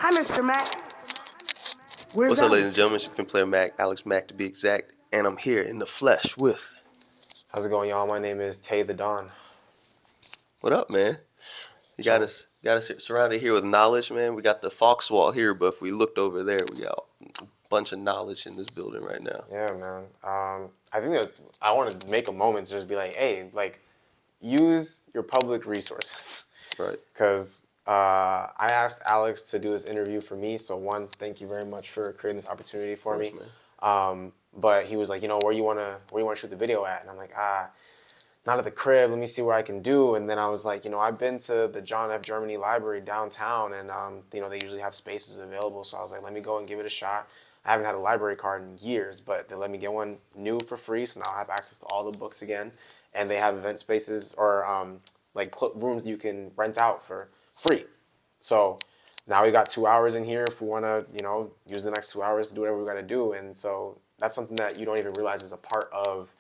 Hi, Mr. Mack. Where's What's up, ladies and Alex? gentlemen? It's your fin player Mac, Alex Mack to be exact, and I'm here in the flesh with. How's it going, y'all? My name is Tay the Don. What up, man? You got Chilling. us surrounded here with knowledge, man. We got the Fox wall here, but if we looked over there, we got a bunch of knowledge in this building right now. Yeah, man. I think that I want to make a moment to just be like, hey, like, use your public resources. Right. Because I asked Alex to do this interview for me. So, one, thank you very much for creating this opportunity Of for course, me. man. But he was like, where you wanna shoot the video at? And I'm like, not at the crib. Let me see where I can do. And then I was like, I've been to the John F. Germany Library downtown, and they usually have spaces available. So I was like, let me go and give it a shot. I haven't had a library card in years, but they let me get one new for free, so now I have access to all the books again. And they have event spaces or rooms you can rent out for free. So now we got 2 hours in here if we want to, use the next 2 hours to do whatever we got to do. And so that's something that you don't even realize is a part of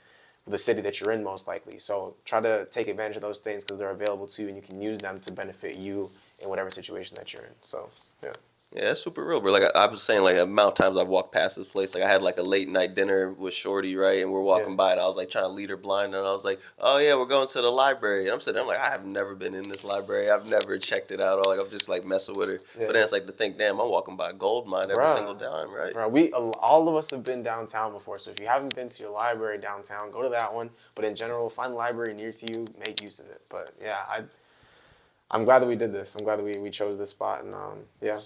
the city that you're in, most likely. So try to take advantage of those things because they're available to you and you can use them to benefit you in whatever situation that you're in. So, yeah. Yeah, that's super real, bro. Like I was saying, like the amount of times I've walked past this place. Like I had like a late night dinner with Shorty, right? And we're Yeah. walking by, and I was like trying to lead her blind, and I was like, "Oh yeah, we're going to the library." And I'm sitting there, I'm like, I have never been in this library. I've never checked it out, or like I'm just like messing with her. Yeah. But then it's like to think, damn, I'm walking by a gold mine every single Bruh. time, right? All of us have been downtown before. So if you haven't been to your library downtown, go to that one. But in general, find a library near to you, make use of it. But yeah, I'm glad that we did this. I'm glad that we chose this spot, and yeah,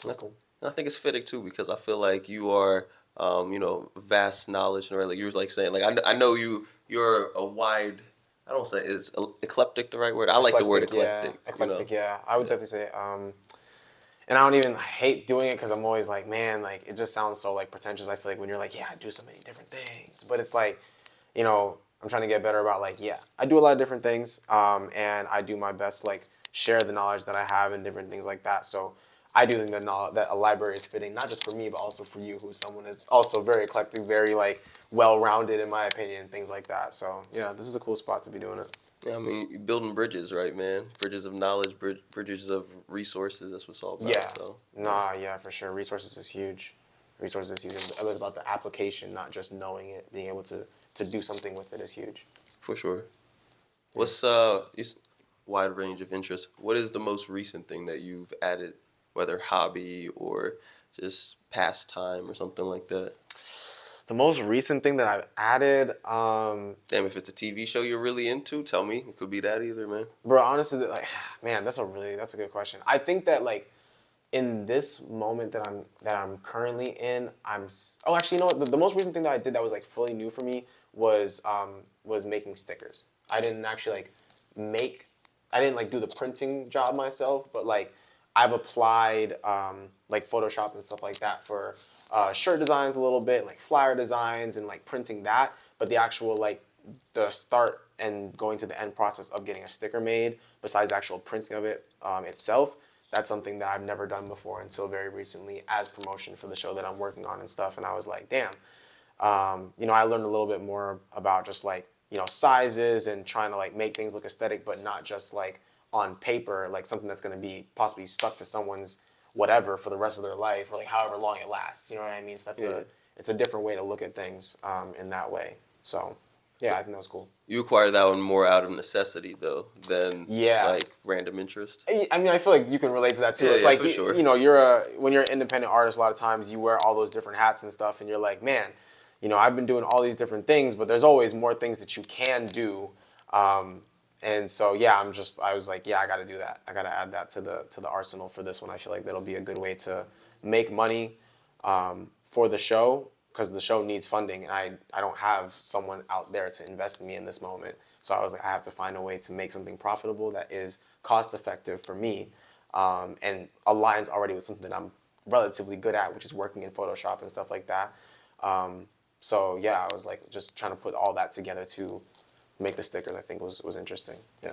that's cool. And I think it's fitting too because I feel like you are, vast knowledge, and right, like you were like saying, like I know you're a wide. I don't say is eclectic the right word. I like the word Yeah, eclectic. eclectic. Yeah, I would definitely say. And I don't even hate doing it because I'm always like, man, like it just sounds so like pretentious. I feel like when you're like, yeah, I do so many different things, but it's like, I'm trying to get better about like, yeah, I do a lot of different things, and I do my best to, like share the knowledge that I have and different things like that. So I do think that that a library is fitting, not just for me, but also for you, who's someone is also very eclectic, very like well-rounded in my opinion, things like that. So yeah, this is a cool spot to be doing it. Yeah, I mean, you're building bridges, right, man? Bridges of knowledge, bridges of resources. That's what it's all about. Yeah. So yeah, Nah, yeah, for sure. Resources is huge. Resources is huge. It was about the application, not just knowing it. Being able to do something with it is huge. for sure. Yeah. What's wide range of interest? What is the most recent thing that you've added, whether hobby or just pastime or something like that? The most recent thing that I've added, Damn, if it's a TV show you're really into, tell me. It could be that either, man. bro, honestly, like, man, that's a good question. I think that like in this moment that I'm currently in, oh, actually, you know what? The most recent thing that I did that was like fully new for me was making stickers. I didn't actually like make, I didn't like do the printing job myself, but like I've applied like Photoshop and stuff like that for shirt designs a little bit, like flyer designs and like printing that. But the actual like the start and going to the end process of getting a sticker made, besides the actual printing of it itself, that's something that I've never done before until very recently as promotion for the show that I'm working on and stuff. And I was like, damn, I learned a little bit more about just like, sizes and trying to like make things look aesthetic, but not just like on paper, like something that's going to be possibly stuck to someone's whatever for the rest of their life or like however long it lasts. You know what I mean? So Yeah. it's a different way to look at things in that way. So yeah, I think that was cool. You acquire that one more out of necessity, though, than Yeah. like random interest. I mean, I feel like you can relate to that too. Yeah, It's yeah, like for sure. when you're an independent artist, a lot of times you wear all those different hats and stuff, and you're like, man, I've been doing all these different things, but there's always more things that you can do. And so yeah, I was like, yeah, I got to do that. I got to add that to the arsenal for this one. I feel like that'll be a good way to make money for the show because the show needs funding, and I don't have someone out there to invest in me in this moment. So I was like, I have to find a way to make something profitable that is cost effective for me, and aligns already with something that I'm relatively good at, which is working in Photoshop and stuff like that. So yeah, I was like just trying to put all that together to make the stickers. I think was interesting. Yeah.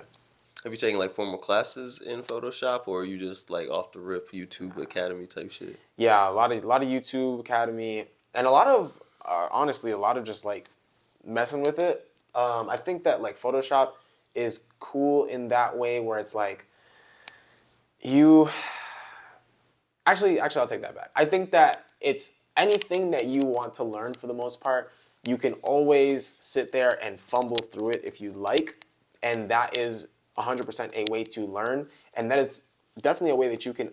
Have you taken like formal classes in Photoshop, or are you just like off the rip YouTube Academy type shit? Yeah, a lot of YouTube Academy and a lot of honestly a lot of just like messing with it. I think that like Photoshop is cool in that way where it's like you Actually, I'll take that back. I think that it's anything that you want to learn for the most part, you can always sit there and fumble through it if you like, and that is 100% a way to learn, and that is definitely a way that you can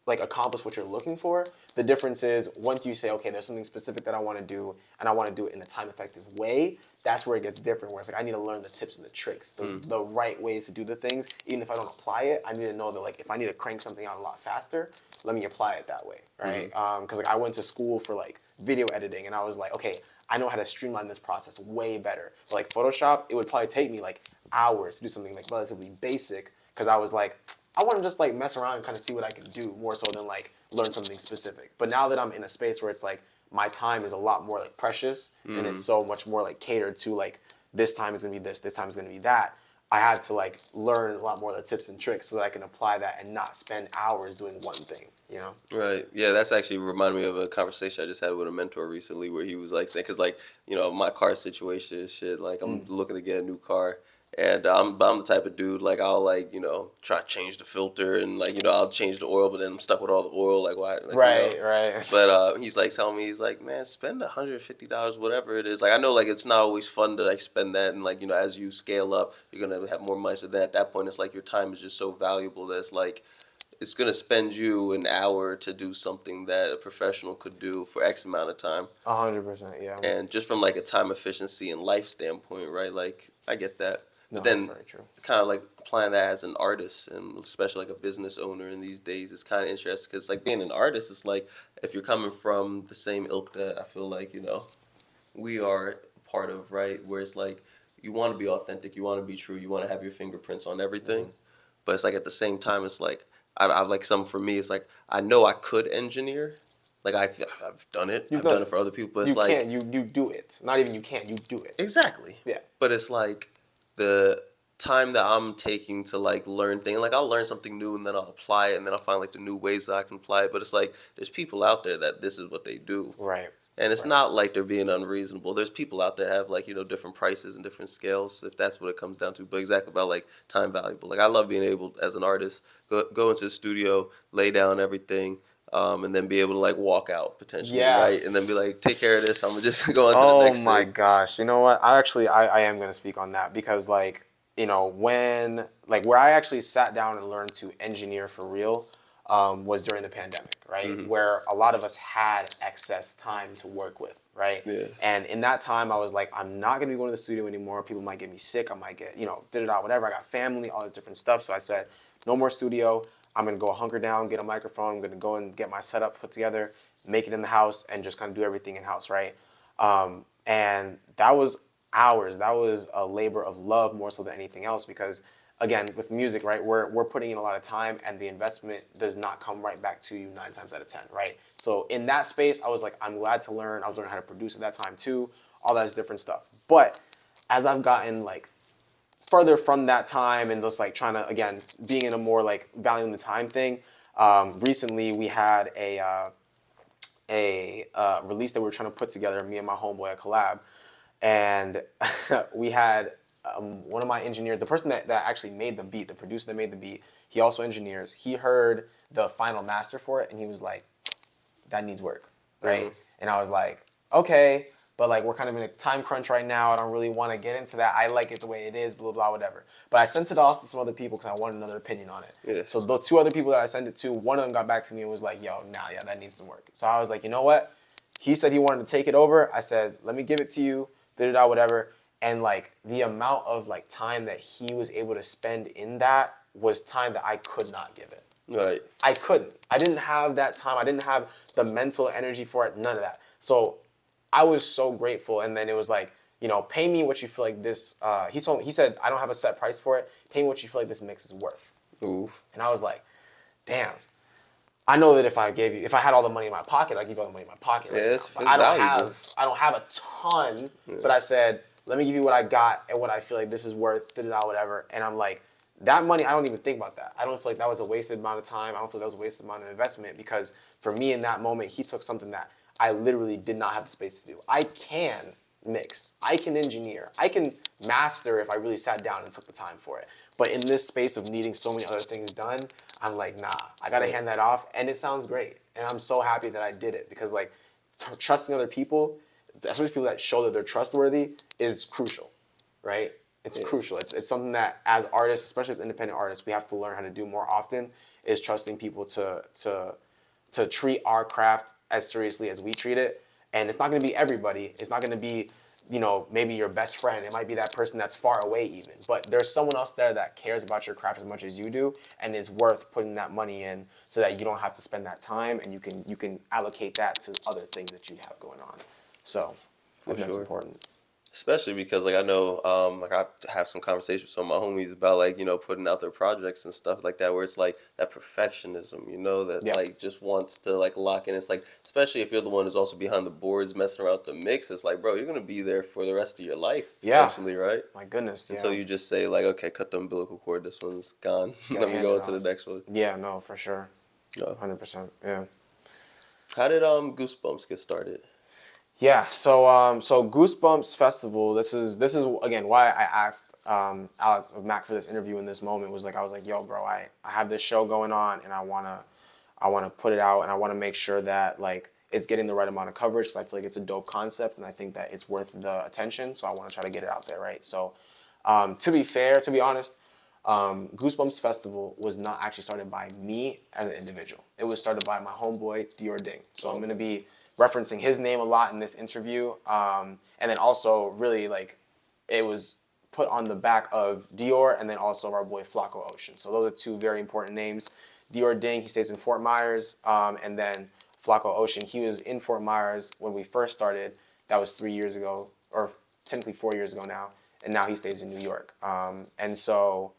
like accomplish what you're looking for. The difference is once you say, okay, there's something specific that I want to do, and I want to do it in a time effective way, that's where it gets different. Where it's like I need to learn the tips and the tricks, the right ways to do the things. Even if I don't apply it, I need to know that like if I need to crank something out a lot faster, let me apply it that way, right? Because like I went to school for like video editing, and I was like, okay, I know how to streamline this process way better. But like Photoshop, it would probably take me like hours to do something like relatively basic because I was like, I want to just like mess around and kind of see what I can do more so than like learn something specific. But now that I'm in a space where it's like my time is a lot more like precious and it's so much more like catered to like this time is gonna be this time is gonna be that. I had to like learn a lot more of the tips and tricks so that I can apply that and not spend hours doing one thing. You know? Right. Yeah, that's actually reminded me of a conversation I just had with a mentor recently where he was like saying, because like, my car situation is shit. Like, I'm looking to get a new car. And but I'm the type of dude, like, I'll, like, try to change the filter and, like, I'll change the oil, but then I'm stuck with all the oil. Like, why? Like, Right. But he's, like, telling me, he's like, man, spend $150, whatever it is. Like, I know, like, it's not always fun to, like, spend that. And, like, as you scale up, you're going to have more money. So then at that point, it's like your time is just so valuable that it's like, it's gonna spend you an hour to do something that a professional could do for X amount of time. 100%, yeah. And just from like a time efficiency and life standpoint, right? Like I get that. No, But that's then very true. kind of like applying that as an artist and especially like a business owner in these days is kind of interesting because like being an artist is like if you're coming from the same ilk that I feel like we are part of, right? Where it's like you want to be authentic, you want to be true, you want to have your fingerprints on everything, but it's like at the same time it's like I've like some for me. It's like I know I could engineer, like I've done it. I've done it for other people. But it's You like can't. You do it. Not even you can't. You do it. exactly. Yeah. But it's like the time that I'm taking to like learn things. Like I'll learn something new and then I'll apply it and then I'll find like the new ways that I can apply it. But it's like there's people out there that this is what they do. Right. And it's not like they're being unreasonable. There's people out there that have like, different prices and different scales, if that's what it comes down to. But exactly about like time valuable. Like I love being able as an artist, go into the studio, lay down everything, and then be able to like walk out potentially, Yeah. right? And then be like, take care of this. I'm gonna just go on to the next Oh my thing. gosh. You know what? I am going to speak on that because like, when like where I actually sat down and learned to engineer for real was during the pandemic, right? Where a lot of us had excess time to work with, right? Yeah. And in that time, I was like, I'm not going to be going to the studio anymore. People might get me sick. I might get, whatever. I got family, all this different stuff. So I said, no more studio. I'm going to go hunker down, get a microphone. I'm going to go and get my setup put together, make it in the house, and just kind of do everything in house, right? And that was hours. That was a labor of love more so than anything else because again, with music, right, we're putting in a lot of time and the investment does not come right back to you 9 times out of 10, right? So in that space, I was like, I'm glad to learn. I was learning how to produce at that time too, all that different stuff. But as I've gotten like further from that time and just like trying to, again, being in a more like valuing the time thing, recently we had a release that we were trying to put together, me and my homeboy, a collab. And we had one of my engineers, the person that actually made the beat, the producer that made the beat, he also engineers. He heard the final master for it and he was like, that needs work, right? And I was like, okay, but like we're kind of in a time crunch right now. I don't really want to get into that. I like it the way it is, blah, blah, whatever. But I sent it off to some other people because I wanted another opinion on it. Yeah. So the 2 other people that I sent it to, one of them got back to me and was like, yo, yeah, that needs some work. So I was like, you know what? He said he wanted to take it over. I said, let me give it to you, whatever. And like the amount of like time that he was able to spend in that was time that I could not give it. Right. I couldn't. I didn't have that time. I didn't have the mental energy for it. None of that. So I was so grateful. And then it was like, pay me what you feel like this. He said, I don't have a set price for it. Pay me what you feel like this mix is worth. Oof. And I was like, damn. I know that if I had all the money in my pocket, I'd give you all the money in my pocket. Right it's now. But valuable. I don't have a ton. Yeah. But I said, let me give you what I got and what I feel like this is worth, whatever. And I'm like, that money, I don't even think about that. I don't feel like that was a wasted amount of time. I don't feel like that was a wasted amount of investment because for me in that moment, he took something that I literally did not have the space to do. I can mix. I can engineer. I can master if I really sat down and took the time for it. But in this space of needing so many other things done, I'm like, nah, I gotta hand that off, and it sounds great, and I'm so happy that I did it because like trusting other people, especially people that show that they're trustworthy, is crucial, right? It's crucial. It's something that as artists, especially as independent artists, we have to learn how to do more often. Is trusting people to treat our craft as seriously as we treat it. And it's not going to be everybody. It's not going to be, maybe your best friend. It might be that person that's far away even. But there's someone else there that cares about your craft as much as you do and is worth putting that money in so that you don't have to spend that time and you can allocate that to other things that you have going on. So I think that's important. Especially because like I know like I have some conversations with some of my homies about like putting out their projects and stuff like that where it's like that perfectionism that Yeah. like just wants to like lock in. It's like especially if you're the one who's also behind the boards messing around with the mix. It's like bro, you're gonna be there for the rest of your life potentially, right? My goodness. Yeah. Until you just say like okay, cut the umbilical cord. This one's gone. Gotta Let me hand go it into the off. next one. Yeah. No, for sure. No. 100%. Yeah. How did Goosebumps get started? Yeah, so Goosebumps Festival. This is again why I asked Alex of Mack for this interview in this moment was like I was like, yo, bro, I have this show going on and I wanna put it out and I wanna make sure that like it's getting the right amount of coverage because I feel like it's a dope concept and I think that it's worth the attention. So I want to try to get it out there, right? So to be honest, Goosebumps Festival was not actually started by me as an individual. It was started by my homeboy Dior Ding. So I'm gonna be referencing his name a lot in this interview, and then also really like it was put on the back of Dior and then also our boy Flacco Ocean. So those are two very important names. Dior Ding, he stays in Fort Myers, and then Flacco Ocean, he was in Fort Myers when we first started. That was 3 years ago, or technically 4 years ago now, and now he stays in New York. And so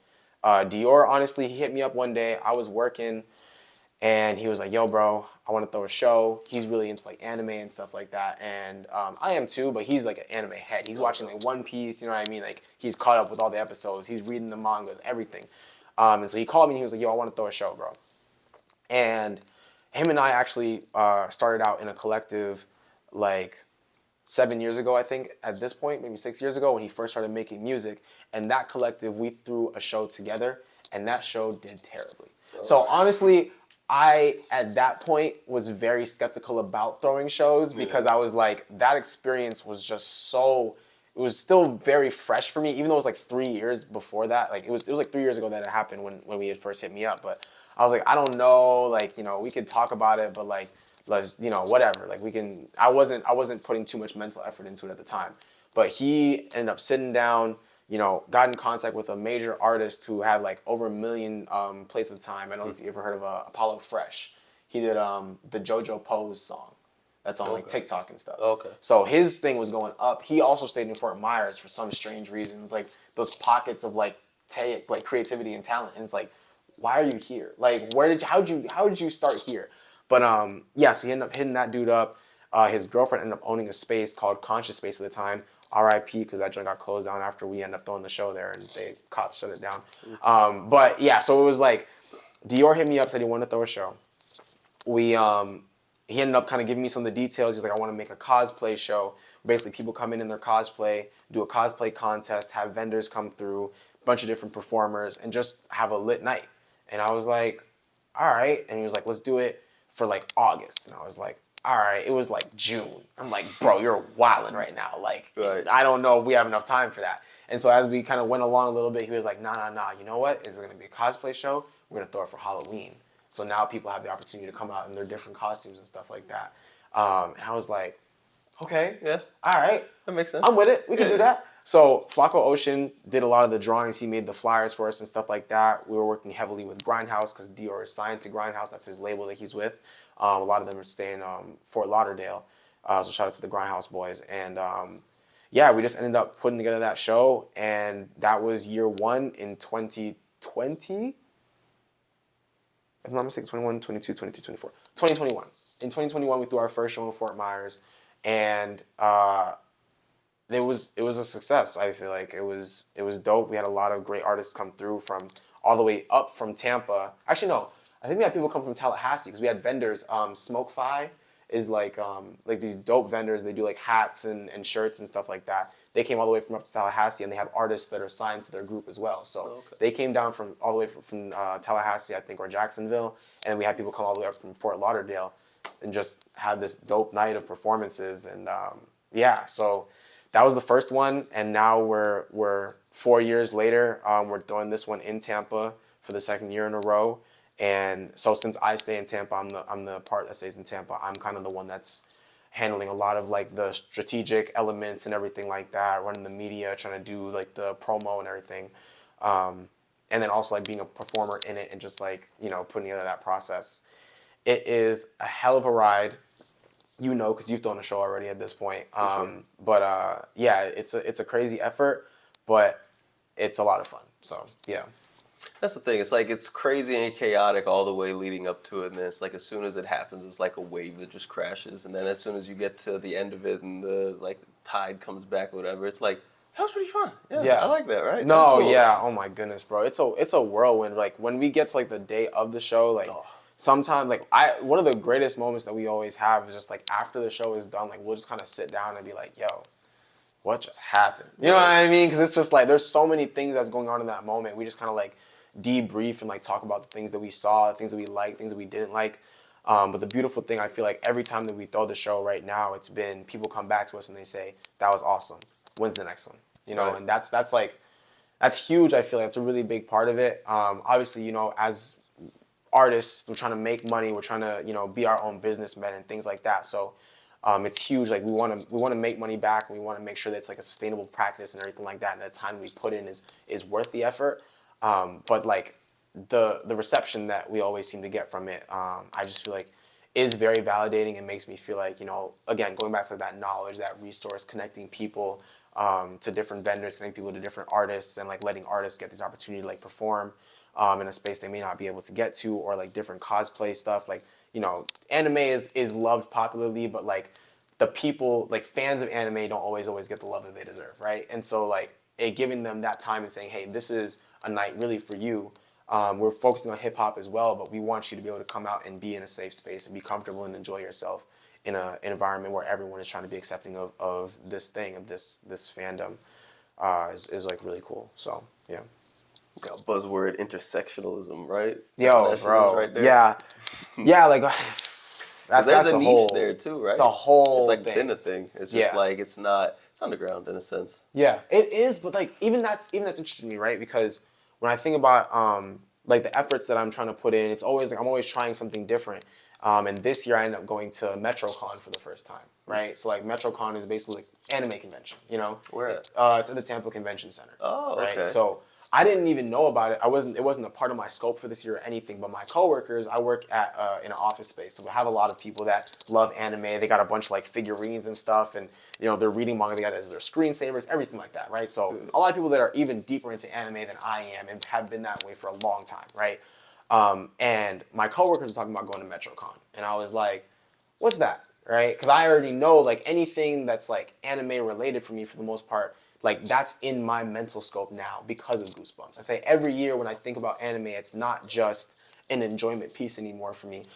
Dior, honestly, he hit me up one day. I was working, and he was like, "Yo, bro, I want to throw a show." He's really into like anime and stuff like that, and I am too. But he's like an anime head. He's watching like One Piece. You know what I mean? Like he's caught up with all the episodes. He's reading the manga, everything. And so he called me. And he was like, "Yo, I want to throw a show, bro." And him and I actually started out in a collective, like 7 years ago, I think, at this point, maybe 6 years ago, when he first started making music. And that collective, we threw a show together, and that show did terribly. So honestly, I, at that point, was very skeptical about throwing shows because I was like, that experience was just so, it was still very fresh for me, even though it was like 3 years before that. Like, it was like 3 years ago that it happened when we had first hit me up. But I was like, I don't know, like, we could talk about it, but like, let's, whatever. Like, I wasn't putting too much mental effort into it at the time. But he ended up sitting down, got in contact with a major artist who had like over 1 million plays at the time. I don't know if you ever heard of Apollo Fresh. He did the JoJo Pose song that's on like TikTok and stuff. Okay. So his thing was going up. He also stayed in Fort Myers for some strange reasons, like those pockets of like creativity and talent. And it's like, why are you here? Like, how did you start here? But yeah, so he ended up hitting that dude up. His girlfriend ended up owning a space called Conscious Space at the time. R.I.P. because that joint got closed down after we ended up throwing the show there and they cops shut it down. But yeah, so it was like Dior hit me up, said he wanted to throw a show. He ended up kind of giving me some of the details. He's like, I want to make a cosplay show. Basically, people come in their cosplay, do a cosplay contest, have vendors come through, a bunch of different performers, and just have a lit night. And I was like, all right. And he was like, let's do it for like August. And I was like, all right. It was like June. I'm like, bro, you're wilding right now. Like, Right. I don't know if we have enough time for that. And so as we kind of went along a little bit, he was like, nah. You know what? It's going to be a cosplay show. We're going to throw it for Halloween. So now people have the opportunity to come out in their different costumes and stuff like that. And I was like, okay. Yeah. All right. That makes sense. I'm with it. We can do that. So Flacco Ocean did a lot of the drawings. He made the flyers for us and stuff like that. We were working heavily with Grindhouse because Dior is signed to Grindhouse. That's his label that he's with. A lot of them are staying Fort Lauderdale. So shout out to the Grindhouse boys. And yeah, we just ended up putting together that show. And that was year one in 2020. If I'm not mistaken, 21, 22, 23, 24. 2021. In 2021, we threw our first show in Fort Myers. And it was a success. I feel like it was dope. We had a lot of great artists come through from all the way up from Tampa. Actually, no, I think we had people come from Tallahassee because we had vendors. Smoke Fi is like these dope vendors. They do like hats and shirts and stuff like that. They came all the way from up to Tallahassee, and they have artists that are signed to their group as well. So they came down from all the way from Tallahassee, I think, or Jacksonville, and we had people come all the way up from Fort Lauderdale, and just had this dope night of performances. And yeah, so that was the first one, and now we're 4 years later. We're doing this one in Tampa for the second year in a row. And so since I stay in Tampa, I'm the part that stays in Tampa. I'm kind of the one that's handling a lot of like the strategic elements and everything like that, running the media, trying to do like the promo and everything. And then also like being a performer in it and just like, putting together that process. It is a hell of a ride, because you've done a show already at this point. Sure. But yeah, it's a crazy effort, but it's a lot of fun. So yeah. That's the thing. It's like it's crazy and chaotic all the way leading up to it, and then it's like as soon as it happens, it's like a wave that just crashes, and then as soon as you get to the end of it and the tide comes back or whatever, it's like that was pretty fun. Yeah, I like that. Right? No, That's cool. yeah. Oh my goodness, bro. It's a whirlwind. Like when we get to like the day of the show, like sometimes like one of the greatest moments that we always have is just like after the show is done, like we'll just kind of sit down and be like, yo, what just happened? You know what I mean? Because it's just like there's so many things that's going on in that moment. We just kind of like debrief and like talk about the things that we saw, the things that we liked, things that we didn't like. But the beautiful thing, I feel like every time that we throw the show right now, it's been people come back to us and they say, that was awesome. When's the next one? Right. And that's huge. I feel like that's a really big part of it. Obviously, as artists, we're trying to make money. We're trying to, be our own businessmen and things like that. So it's huge. Like we want to make money back. And we want to make sure that it's like a sustainable practice and everything like that. And the time we put in is worth the effort. But like the reception that we always seem to get from it, I just feel like is very validating and makes me feel like, again, going back to that knowledge, that resource, connecting people to different vendors, connecting people to different artists, and like letting artists get this opportunity to like perform in a space they may not be able to get to, or like different cosplay stuff. Like, anime is loved popularly, but like the people, like fans of anime don't always get the love that they deserve, right? And so like giving them that time and saying, hey, this is a night really for you. We're focusing on hip hop as well, but we want you to be able to come out and be in a safe space and be comfortable and enjoy yourself in an environment where everyone is trying to be accepting of this thing, of this fandom, is like really cool. So yeah. Got buzzword intersectionalism, right? Yo, That's bro. right there. Yeah, like There's that's a niche whole, there too, right? It's a whole It's like thing. been a thing. It's just like it's underground in a sense. Yeah, it is, but like even that's interesting to me, right? Because when I think about like the efforts that I'm trying to put in, it's always like I'm always trying something different. And this year I ended up going to MetroCon for the first time, right? So like MetroCon is basically like anime convention, Where at? It's at the Tampa Convention Center. Oh, right? okay. So I didn't even know about it. It wasn't a part of my scope for this year or anything, but my coworkers, I work at in an office space, so we have a lot of people that love anime. They got a bunch of like figurines and stuff, and they're reading manga, they got it as their screensavers, everything like that, right? So a lot of people that are even deeper into anime than I am and have been that way for a long time, right? And my coworkers were talking about going to MetroCon, and I was like, what's that, right? Because I already know like anything that's like anime related for me for the most part, like that's in my mental scope now because of Goosebumps. I say every year when I think about anime, it's not just an enjoyment piece anymore for me.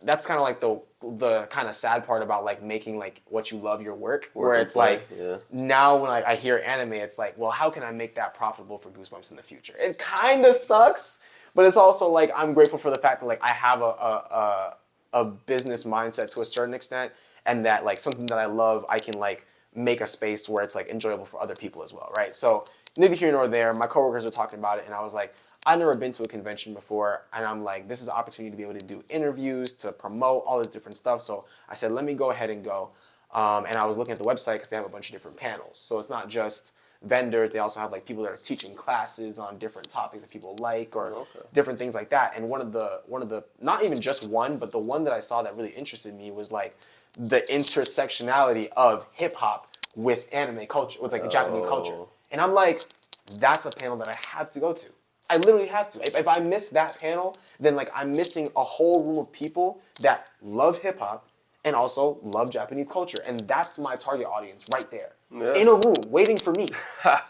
That's kind of like the kind of sad part about like making like what you love your work, where it's like now when I hear anime, it's like, well, how can I make that profitable for Goosebumps in the future? It kind of sucks, but it's also like I'm grateful for the fact that like I have a business mindset to a certain extent, and that like something that I love, I can like make a space where it's like enjoyable for other people as well, right? So neither here nor there. My coworkers are talking about it, and I was like, I've never been to a convention before, and I'm like, this is an opportunity to be able to do interviews, to promote all this different stuff. So I said, let me go ahead and go. And I was looking at the website because they have a bunch of different panels. So it's not just vendors; they also have like people that are teaching classes on different topics that people like, or different things like that. And one of the not even just one, but the one that I saw that really interested me was like the intersectionality of hip hop with anime culture, with like the Japanese culture. And I'm like, that's a panel that I have to go to. I literally have to. If I miss that panel, then like I'm missing a whole room of people that love hip hop and also love Japanese culture. And that's my target audience right there. Yeah. In a room, waiting for me.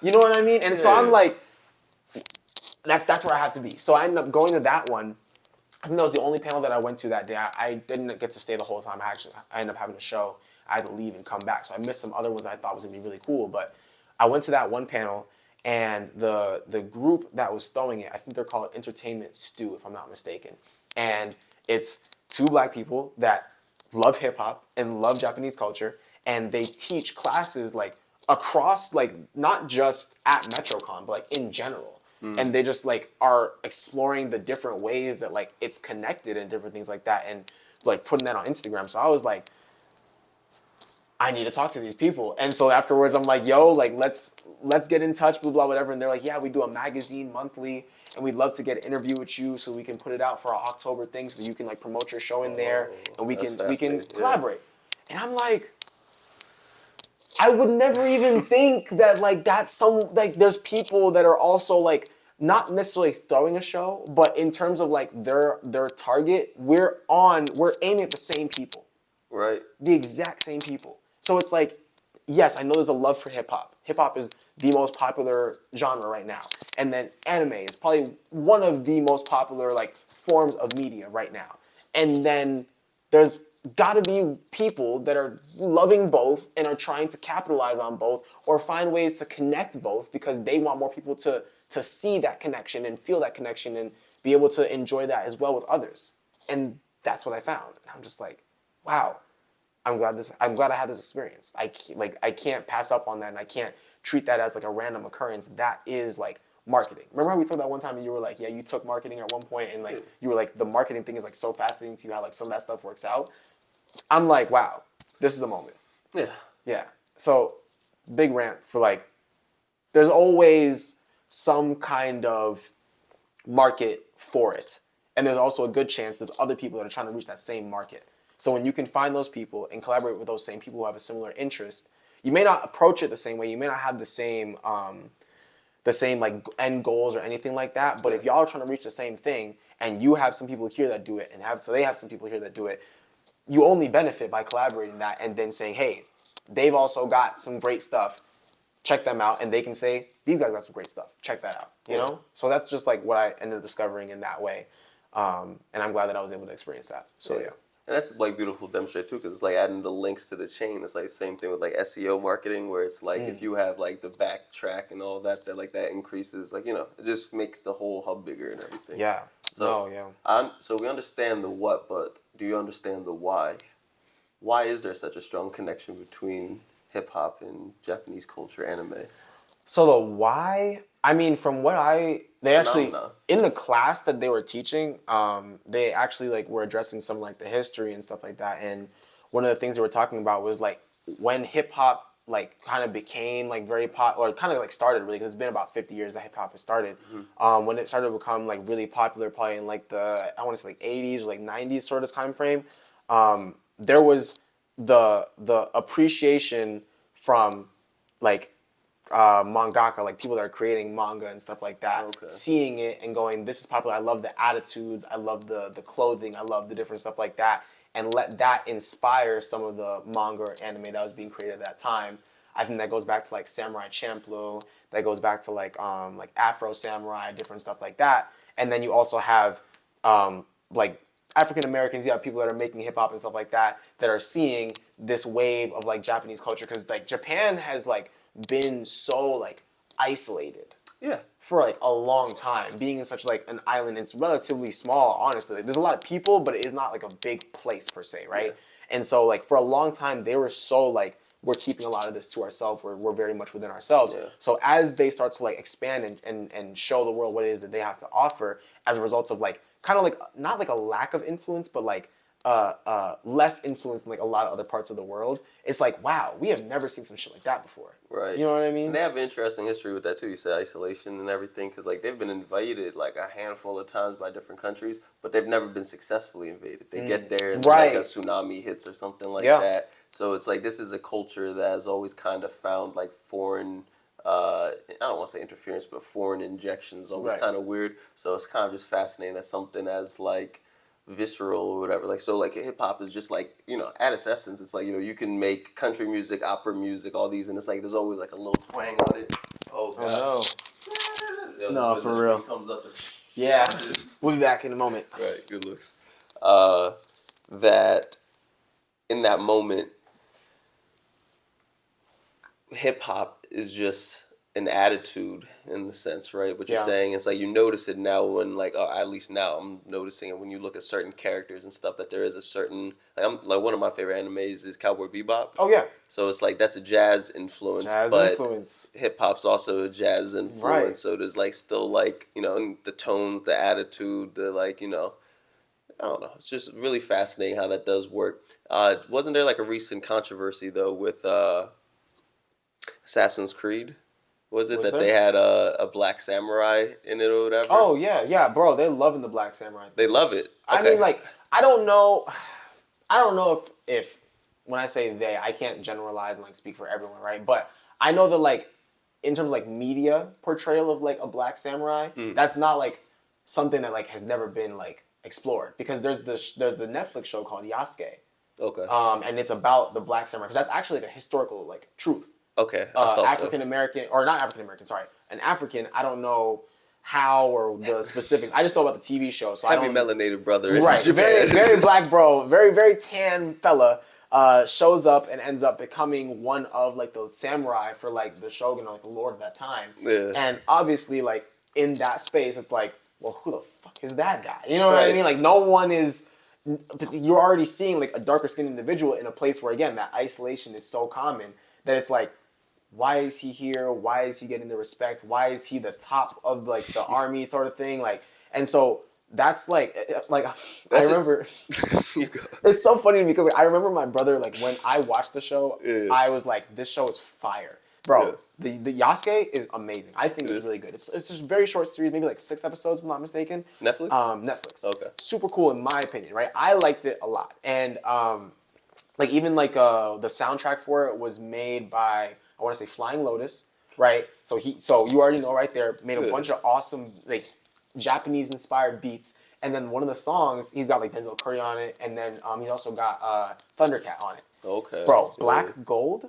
You know what I mean? And so I'm like, that's where I have to be. So I ended up going to that one. I think that was the only panel that I went to that day. I didn't get to stay the whole time. I ended up having a show. I had to leave and come back. So I missed some other ones that I thought was gonna be really cool. But I went to that one panel, and the group that was throwing it, I think they're called Entertainment Stew, if I'm not mistaken. And it's two black people that love hip hop and love Japanese culture, and they teach classes like across, like not just at MetroCon, but like in general. And they just like are exploring the different ways that like it's connected and different things like that, and like putting that on Instagram. So I was like, I need to talk to these people. And so afterwards I'm like, yo, like let's get in touch, blah blah whatever. And they're like, yeah, we do a magazine monthly, and we'd love to get an interview with you so we can put it out for our October thing, so you can like promote your show in there, and we can collaborate. And I'm like, I would never even think that like that's some, like there's people that are also like not necessarily throwing a show, but in terms of like their target, we're aiming at the same people. Right. The exact same people. So it's like, yes, I know there's a love for hip hop. Hip hop is the most popular genre right now. And then anime is probably one of the most popular like forms of media right now. And then there's gotta be people that are loving both and are trying to capitalize on both, or find ways to connect both because they want more people to see that connection and feel that connection and be able to enjoy that as well with others. And that's what I found. And I'm just like, wow, I'm glad I had this experience. I can't pass up on that, and I can't treat that as like a random occurrence. That is like marketing. Remember how we talked that one time and you were like, yeah, you took marketing at one point, and like you were like, the marketing thing is like so fascinating to you how like some of that stuff works out. I'm like, wow, this is a moment. Yeah. Yeah. So big rant for like, there's always some kind of market for it. And there's also a good chance there's other people that are trying to reach that same market. So when you can find those people and collaborate with those same people who have a similar interest, you may not approach it the same way. You may not have the same like end goals or anything like that. But if y'all are trying to reach the same thing, and you have some people here that do it, and they have some people here that do it, you only benefit by collaborating that and then saying, hey, they've also got some great stuff. Check them out. And they can say, these guys got some great stuff. Check that out. You know? So that's just like what I ended up discovering in that way. And I'm glad that I was able to experience that. So yeah. And that's like beautiful to demonstrate too, because it's like adding the links to the chain. It's like the same thing with like SEO marketing, where it's like if you have like the backtrack and all that, that increases, like, you know, it just makes the whole hub bigger and everything. Yeah. So so we understand the what, but do you understand the why? Why is there such a strong connection between hip hop and Japanese culture, anime? So the why, I mean, from what they actually, Phenomena. in the class that they were teaching, they actually like were addressing some like the history and stuff like that. And one of the things they were talking about was like when hip hop like kind of became like very or kind of like started really, because it's been about 50 years that hip hop has started. When it started to become like really popular, probably in like the, I want to say like 80s or like 90s sort of time frame, there was the appreciation from like mangaka, like people that are creating manga and stuff like that, seeing it and going, this is popular, I love the attitudes, I love the clothing, I love the different stuff like that, and let that inspire some of the manga or anime that was being created at that time. I think that goes back to like Samurai Champloo, that goes back to like Afro Samurai, different stuff like that. And then you also have like African Americans, you have people that are making hip hop and stuff like that are seeing this wave of like Japanese culture, because like Japan has like been so like isolated for like a long time, being in such like an island. It's relatively small, honestly. There's a lot of people, but it is not like a big place per se, right? And so like for a long time they were so like, we're keeping a lot of this to ourselves, we're very much within ourselves. So as they start to like expand and show the world what it is that they have to offer, as a result of like kind of like not like a lack of influence, but like less influence than like a lot of other parts of the world, it's like, wow, we have never seen some shit like that before. Right. You know what I mean? And they have an interesting history with that too. You said isolation and everything, because like they've been invaded like a handful of times by different countries, but they've never been successfully invaded. They get there and like a tsunami hits or something like that. So it's like this is a culture that has always kind of found like foreign, I don't want to say interference, but foreign injections always kind of weird. So it's kind of just fascinating that something as like visceral or whatever, like, so like hip hop is just like, you know, at its essence, it's like, you know, you can make country music, opera music, all these, and it's like there's always like a little twang on it. Oh god. No, for real. Comes up Yeah. We'll be back in a moment. Right, good looks. That in that moment, hip hop is just an attitude in the sense, right? What you're Yeah. saying is like you notice it now when like at least now I'm noticing it when you look at certain characters and stuff that there is a certain like I'm like one of my favorite animes is Cowboy Bebop. Oh yeah. So it's like that's a jazz influence, Jazz but influence. hip hop's also a jazz influence. Right. So there's like still like the tones, the attitude, the like I don't know. It's just really fascinating how that does work. Wasn't there like a recent controversy though with Assassin's Creed? Was it Was that there? they had a black samurai in it or whatever? Oh yeah, bro. They're loving the Black Samurai. They love it. I Okay. mean, like, I don't know if when I say they, I can't generalize and like speak for everyone, right? But I know that like in terms of like media portrayal of like a black samurai, that's not like something that like has never been like explored because there's the Netflix show called Yasuke, Okay. and it's about the black samurai because that's actually like a historical like truth. Okay. I thought African American or not African American, sorry, an African. I don't know how or the specifics. I just know about the TV show, so Heavy I don't. melanated brother in Right, Japan. very black bro, very tan fella. Shows up and ends up becoming one of like the samurai for like the shogun or like the lord of that time. Yeah. And obviously, like in that space, it's like, well, who the fuck is that guy? You know what I Right. mean? Like no one is. You're already seeing like a darker skinned individual in a place where again that isolation is so common that it's like, why is he here? Why is he getting the respect? Why is he the top of like the army sort of thing? Like, and so that's like I remember. You go. It's so funny because like, I remember my brother like when I watched the show, Yeah. I was like, this show is fire, bro. Yeah. The Yasuke is amazing. I think It it's is? really good. It's just a very short series, maybe like 6 episodes, if I'm not mistaken. Netflix? Netflix. Okay. Super cool in my opinion, right? I liked it a lot, and like even like the soundtrack for it was made by I want to say Flying Lotus, right? So you already know right there made a bunch of awesome like Japanese inspired beats, and then one of the songs he's got like Denzel Curry on it, and then he also got Thundercat on it. Okay. Bro, Yeah. Black Gold.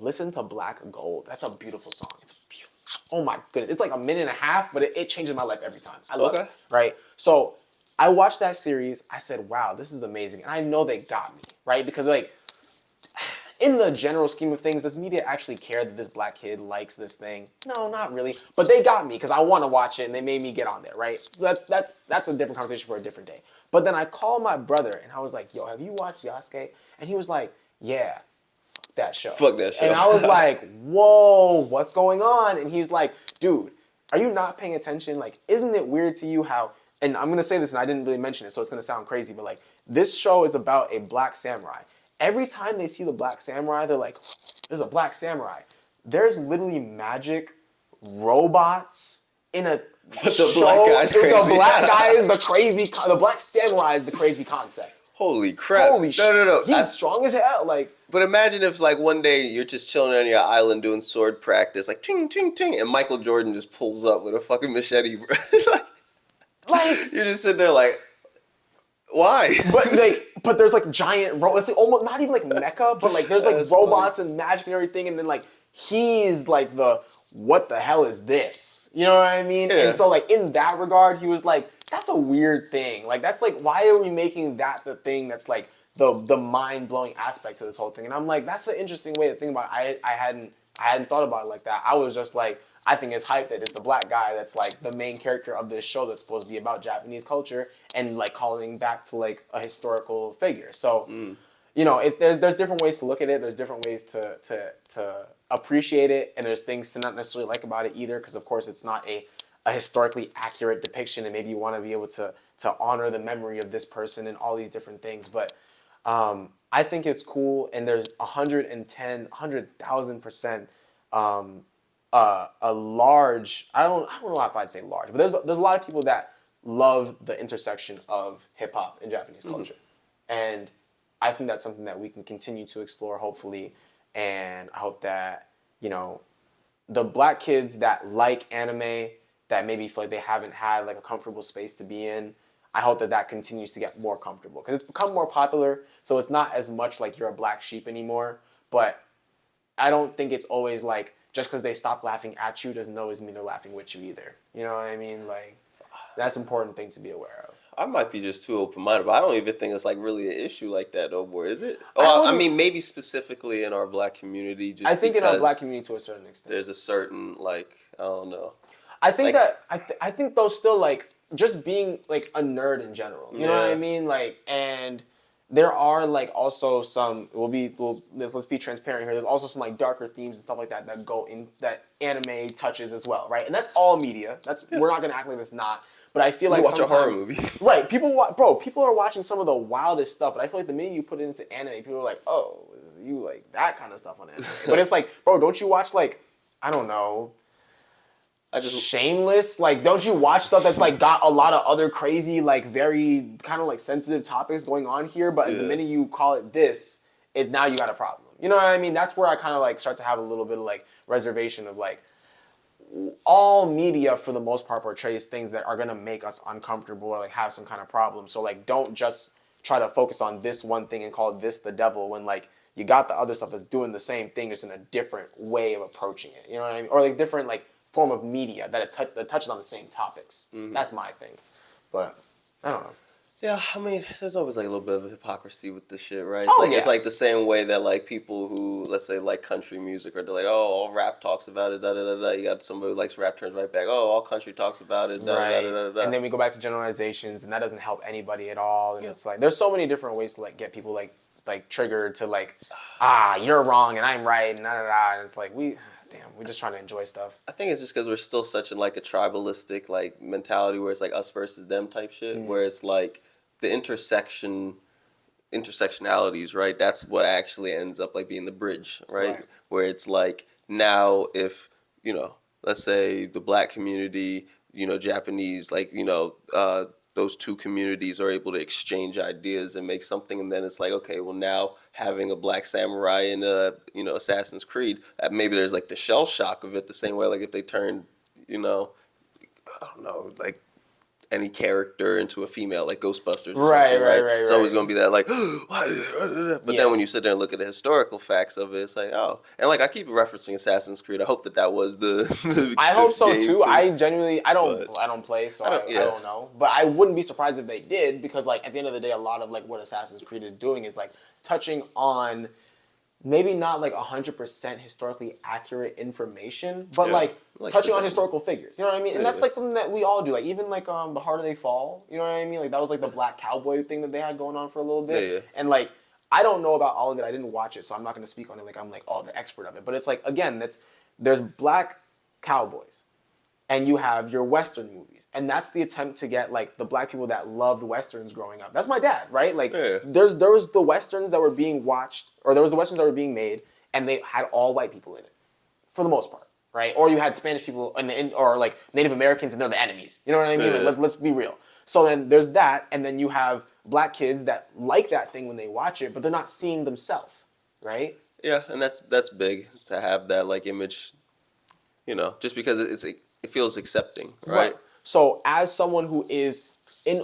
Listen to Black Gold. That's a beautiful song. It's beautiful. Oh my goodness. It's like a minute and a half, but it changes my life every time. I love Okay. it. Right? So I watched that series. I said, wow, this is amazing. And I know they got me, right? Because like in the general scheme of things, does media actually care that this black kid likes this thing? No, not really. But they got me because I want to watch it and they made me get on there, right? So that's a different conversation for a different day. But then I called my brother and I was like, yo, have you watched Yasuke? And he was like, yeah, fuck that show. Fuck that show. And I was like, whoa, what's going on? And he's like, dude, are you not paying attention? Like, isn't it weird to you how, and I'm going to say this and I didn't really mention it, so it's going to sound crazy, but like, this show is about a black samurai. Every time they see the black samurai, they're like, there's a black samurai. There's literally magic robots in a the black guy's crazy. The black guy is the crazy, the black samurai is the crazy concept. Holy crap. Holy shit. No. He's strong as hell. Like, But imagine if like one day you're just chilling on your island doing sword practice, like ting ting ting, and Michael Jordan just pulls up with a fucking machete, bro. like You're just sitting there like, why? but there's like giant robots, like almost not even like mecha, but like there's like That's robots and magic and everything, and then like he's like the what the hell is this? You know what I mean? Yeah. And so like in that regard, he was like, that's a weird thing. Like that's like why are we making that the thing that's like the mind blowing aspect to this whole thing? And I'm like, that's an interesting way to think about it. I hadn't thought about it like that. I was just like, I think it's hype that it's a black guy that's like the main character of this show that's supposed to be about Japanese culture and like calling back to like a historical figure. So, you know, if there's different ways to look at it. There's different ways to appreciate it, and there's things to not necessarily like about it either, because of course it's not a historically accurate depiction, and maybe you want to be able to honor the memory of this person and all these different things. But I think it's cool, and there's 110,000% a large, I don't know if I'd say large, but there's a lot of people that love the intersection of hip hop and Japanese culture. And I think that's something that we can continue to explore, hopefully. And I hope that, you know, the black kids that like anime, that maybe feel like they haven't had like a comfortable space to be in, I hope that continues to get more comfortable, because it's become more popular. So it's not as much like you're a black sheep anymore. But I don't think it's always like, just because they stop laughing at you doesn't always mean they're laughing with you either. You know what I mean? Like, That's an important thing to be aware of. I might be just too open minded, but I don't even think it's like really an issue like that no more, is it? I Oh, I wouldn't- mean, maybe specifically in our black community, just I think in our black because community to a certain extent. there's a certain like I don't know. I think like- that I think though still like just being like a nerd in general. You know what I Yeah. mean? Like, and there are like also some let's be transparent here. There's also some like darker themes and stuff like that that go in that anime touches as well, right? And that's all media. We're not gonna act like it's not. But I feel like watch a horror sometimes- movie. right? People are watching some of the wildest stuff. But I feel like the minute you put it into anime, people are like, oh, is you like that kind of stuff on anime? But it's like, bro, don't you watch like I don't know. I just Shameless, like, don't you watch stuff that's like got a lot of other crazy, like very kind of like sensitive topics going on here? But the minute you call it this, now you got a problem. You know what I mean? That's where I kind of like start to have a little bit of like reservation of like all media for the most part portrays things that are gonna make us uncomfortable or like have some kind of problem. So like, don't just try to focus on this one thing and call this the devil when like you got the other stuff that's doing the same thing just in a different way of approaching it. You know what I mean? Or like different like form of media that that touches on the same topics. That's my thing. But I don't know. yeah, I mean, there's always like a little bit of hypocrisy with this shit, right? Oh, It's yeah. like the same way that like people who let's say like country music or they're like, oh, all rap talks about it, da da da da. You got somebody who likes rap turns right back, oh, all country talks about it, da da da da da. And then we go back to generalizations, and that doesn't help anybody at all. And it's like there's so many different ways to like get people like triggered to like, you're wrong and I'm right and da da da. And it's like we're just trying to enjoy stuff. I think it's just because we're still such in like a tribalistic like mentality where it's like us versus them type shit, where it's like the intersectionalities, right? That's what actually ends up like being the bridge, right? Where it's like now if, you know, let's say the black community, you know, Japanese, like, you know, those two communities are able to exchange ideas and make something, and then it's like, okay, well now having a black samurai in you know, Assassin's Creed, maybe there's like the shell shock of it the same way like if they turned, you know, I don't know, like any character into a female, like Ghostbusters or something, right? It's always going to be that, like, but then when you sit there and look at the historical facts of it, it's like, oh. And, like, I keep referencing Assassin's Creed. I hope that was the I hope so, game too. I genuinely, I don't play, so I don't know. But I wouldn't be surprised if they did, because, like, at the end of the day, a lot of, like, what Assassin's Creed is doing is, like, touching on maybe not, like, 100% historically accurate information, but, like touching on historical figures. You know what I mean? And that's, like, something that we all do. Like, even, like, The Harder They Fall, you know what I mean? Like, that was, like, the black cowboy thing that they had going on for a little bit. And, like, I don't know about all of it. I didn't watch it, so I'm not going to speak on it like I'm, like, the expert of it. But it's, like, again, there's black cowboys, and you have your Western movies. And that's the attempt to get, like, the black people that loved Westerns growing up. That's my dad, right? Like, there was the Westerns that were being watched, or there was the Westerns that were being made, and they had all white people in it, for the most part, right? Or you had Spanish people, or, like, Native Americans, and they're the enemies. You know what I mean? Like, let's be real. So then there's that, and then you have black kids that like that thing when they watch it, but they're not seeing themselves, right? Yeah, and that's big to have that, like, image, you know, just because it feels accepting, right? So as someone who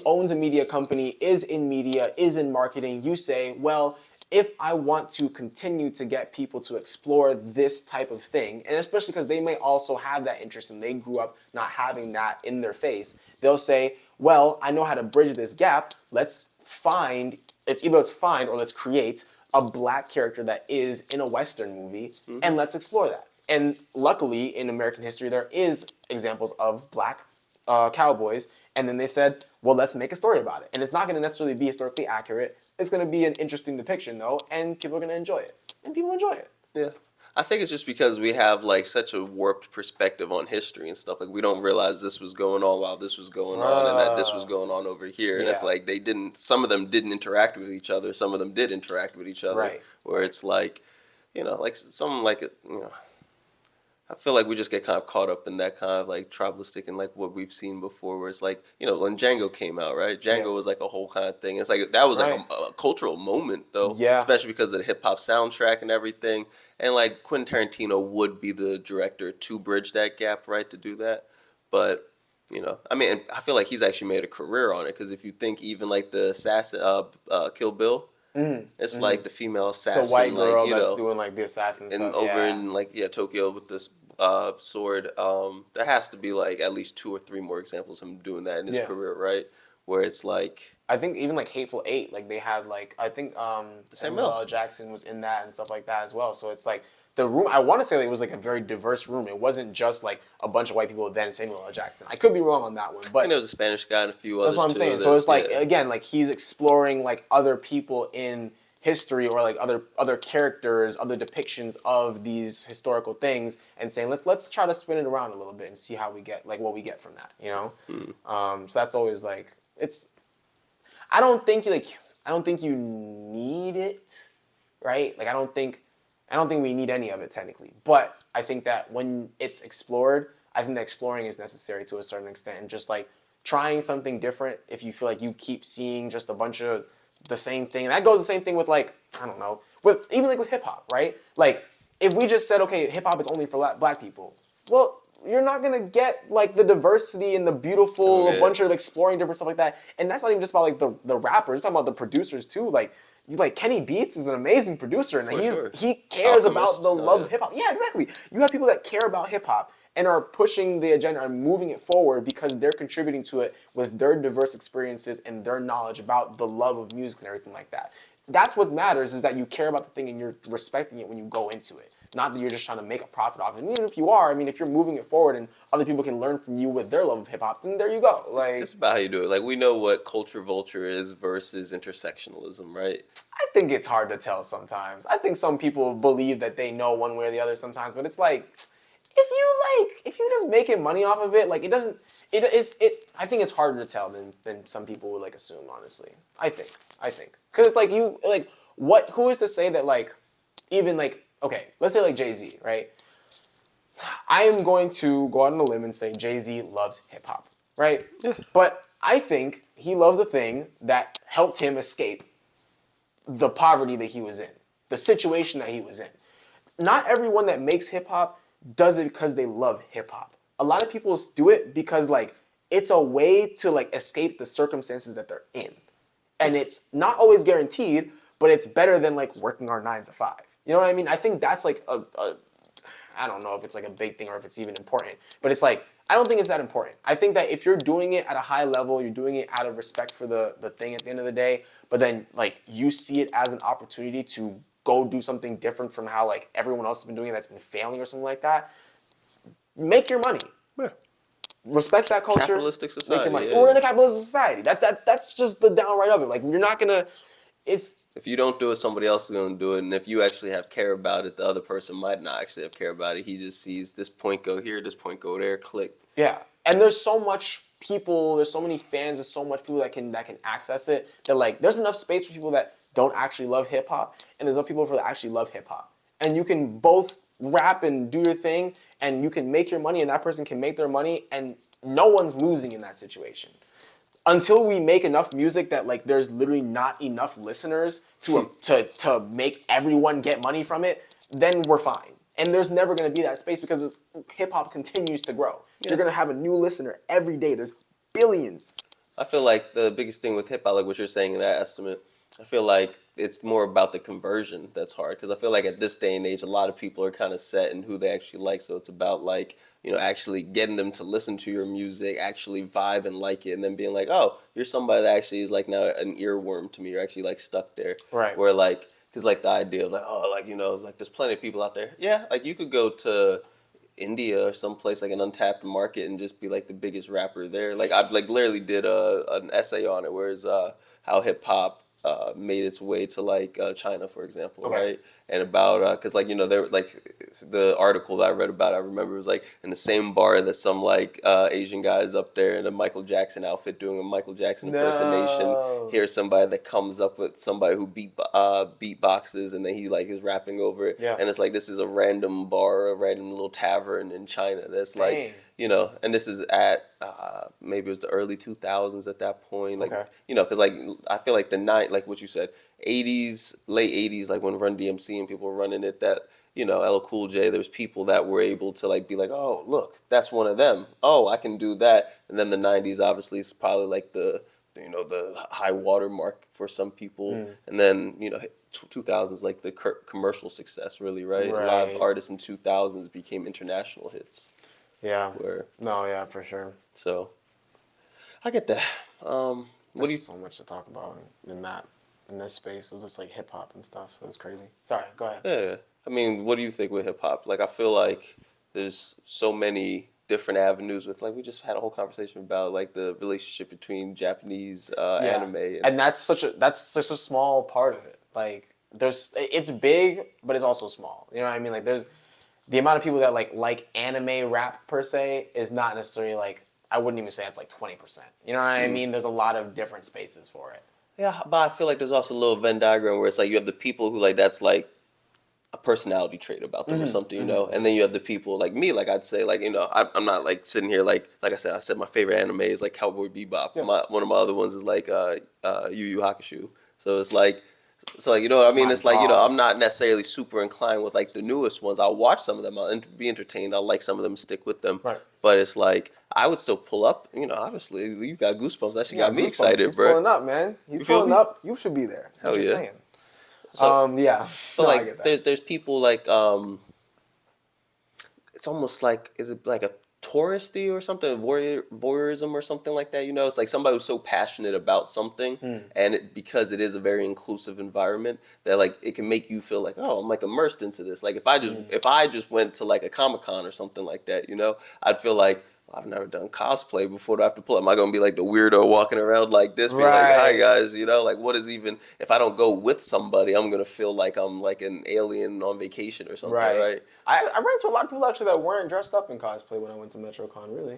owns a media company, is in media, is in marketing, you say, well, if I want to continue to get people to explore this type of thing, and especially because they may also have that interest and they grew up not having that in their face, they'll say, well, I know how to bridge this gap. Let's find or let's create a black character that is in a Western movie, and let's explore that. And luckily, in American history, there is examples of black cowboys, and then they said, well, let's make a story about it. And it's not going to necessarily be historically accurate. It's going to be an interesting depiction, though, and people are going to enjoy it. And people enjoy it. Yeah. I think it's just because we have, like, such a warped perspective on history and stuff. Like, we don't realize this was going on while this was going on and that this was going on over here. And it's like some of them didn't interact with each other. Some of them did interact with each other. Right. Where it's like, you know, like something like, you know, I feel like we just get kind of caught up in that kind of like tribalistic and like what we've seen before, where it's like, you know, when Django came out, right? Django was like a whole kind of thing. It's like that was like a cultural moment, though, especially because of the hip hop soundtrack and everything. And like Quentin Tarantino would be the director to bridge that gap, right? To do that, but you know, I mean, I feel like he's actually made a career on it because if you think even like the assassin, Kill Bill. Like the female assassin, the white girl like, you that's know, doing like the assassin stuff, over in like Tokyo with this sword. There has to be like at least 2 or 3 more examples of him doing that in his Yeah. career, right? Where it's like I think even like Hateful Eight, like they had like I think same Samuel L. L. Jackson was in that and stuff like that as well. So it's like the room. I want to say that it was like a very diverse room. It wasn't just like a bunch of white people then Samuel L. Jackson. I could be wrong on that one, I but think there was a Spanish guy and a few that's others what I'm too. saying. So that- it's like yeah. again, like he's exploring like other people in history or like other characters, other depictions of these historical things, and saying let's try to spin it around a little bit and see how we get like what we get from that. You know, so that's always like it's. I don't think you need it, right? Like I don't think we need any of it technically. But I think that when it's explored, I think that exploring is necessary to a certain extent and just like trying something different if you feel like you keep seeing just a bunch of the same thing. And that goes the same thing with like, I don't know, with even like with hip hop, right? Like if we just said, okay, hip hop is only for black people. Well, you're not gonna get like the diversity and the beautiful Yeah. bunch of exploring different stuff like that. And that's not even just about like the rappers. It's talking about the producers too. Like Kenny Beats is an amazing producer, and For sure. he cares Alchemist, about the love yeah. of hip hop. Yeah, exactly. You have people that care about hip hop and are pushing the agenda and moving it forward because they're contributing to it with their diverse experiences and their knowledge about the love of music and everything like that. That's what matters is that you care about the thing and you're respecting it when you go into it. Not that you're just trying to make a profit off it. And even if you are, I mean, if you're moving it forward and other people can learn from you with their love of hip hop, then there you go. Like, It's about how you do it. Like we know what culture vulture is versus intersectionalism, right? I think it's hard to tell sometimes. I think some people believe that they know one way or the other sometimes, but it's like if you just making money off of it, like it doesn't I think it's harder to tell than some people would like assume, honestly. I think. Cuz it's like you like who is to say that like even like okay, let's say like Jay-Z, right? I am going to go out on a limb and say Jay-Z loves hip hop, right? Yeah. But I think he loves a thing that helped him escape the poverty that he was in, the situation that he was in. Not everyone that makes hip hop does it because they love hip hop. A lot of people do it because like it's a way to like escape the circumstances that they're in. And it's not always guaranteed, but it's better than like working our 9 to 5. You know what I mean? I think that's like I don't know if it's like a big thing or if it's even important, but it's like I don't think it's that important. I think that if you're doing it at a high level, you're doing it out of respect for the thing at the end of the day, but then like you see it as an opportunity to go do something different from how like everyone else has been doing it that's been failing or something like that, make your money. Yeah. Respect that culture. Capitalistic society, Make your money. yeah. We're in a capitalist society. That's just the downright of it. Like you're not gonna. It's If you don't do it, somebody else is going to do it. And if you actually have care about it, the other person might not actually have care about it. He just sees this point go here, this point go there, click. yeah. And there's so much people. There's so many fans. There's so much people that can access it. That like there's enough space for people that don't actually love hip hop, and there's enough people that actually love hip hop. And you can both rap and do your thing, and you can make your money, and that person can make their money, and no one's losing in that situation. Until we make enough music that like there's literally not enough listeners to make everyone get money from it, then we're fine. And there's never going to be that space because hip hop continues to grow. Yeah. You're going to have a new listener every day. There's billions. I feel like the biggest thing with hip hop, like what you're saying in that estimate, I feel like it's more about the conversion that's hard. Because I feel like at this day and age, a lot of people are kind of set in who they actually like. So it's about like, you know, actually getting them to listen to your music, actually vibe and like it, and then being like, oh, you're somebody that actually is like now an earworm to me. You're actually like stuck there. Right. Where like, because like the idea of like, oh, like, you know, like there's plenty of people out there. Yeah, like you could go to India or someplace like an untapped market and just be like the biggest rapper there. Like I like literally did an essay on it, where it's how hip hop made its way to like China, for example, Okay. right? And about because like you know there like the article that I read about, I remember it was like in the same bar that some like Asian guys up there in a Michael Jackson outfit doing a Michael Jackson impersonation. No. Here's somebody that comes up with somebody who beatboxes, and then he like is rapping over it. Yeah. And it's like this is a random bar, a random little tavern in China that's Dang. like, you know, and this is at maybe it was the early 2000s at that point. Like, Okay. you know, because like I feel like like what you said, 80s, late 80s, like when Run DMC and people were running it, that, you know, LL Cool J, there was people that were able to like be like, oh, look, that's one of them. Oh, I can do that. And then the 90s obviously is probably like the, you know, the high water mark for some people. And then, you know, 2000s, like the commercial success, really, right? A lot of Right. artists in 2000s became international hits. Yeah. Where No, yeah, for sure. so, I get that. What do you? There's so much to talk about in this space. It was just like hip hop and stuff. It was crazy. Sorry, go ahead. Yeah, I mean, what do you think with hip hop? Like, I feel like there's so many different avenues with, like, we just had a whole conversation about like the relationship between Japanese anime And that's such a small part of it. Like it's big, but it's also small. You know what I mean? Like there's the amount of people that like anime rap per se is not necessarily like I wouldn't even say it's like 20%. You know what I mean? There's a lot of different spaces for it. Yeah, but I feel like there's also a little Venn diagram where it's like you have the people who like that's like a personality trait about them or something, you know, and then you have the people like me, like I'd say, like, you know, I'm not like sitting here like I said my favorite anime is like Cowboy Bebop. Yeah. One of my other ones is like Yu Yu Hakusho. So it's like. So like, you know what I mean? My It's like, you know, dog. I'm not necessarily super inclined with like the newest ones. I'll watch some of them. I'll be entertained. I'll like some of them, stick with them. Right. But it's like I would still pull up. You know, obviously you got Goosebumps. That shit got me Goosebumps. excited, He's bro. pulling up, man. He's You feel pulling me? up. You should be there. Hell I'm just yeah. saying. So, Yeah. so No, I like get that. there's people like it's almost like, is it like a touristy or something, voyeurism or something like that, you know? It's like somebody who's so passionate about something and because it is a very inclusive environment that like it can make you feel like, oh, I'm like immersed into this. Like if I just went to like a Comic-Con or something like that, you know, I'd feel like, well, I've never done cosplay before. Do I have to pull? Am I gonna be like the weirdo walking around like this, being like, "Hi Right. guys," you know? Like, what is even? If I don't go with somebody, I'm gonna feel like I'm like an alien on vacation or something, right? I ran into a lot of people actually that weren't dressed up in cosplay when I went to MetroCon. Really.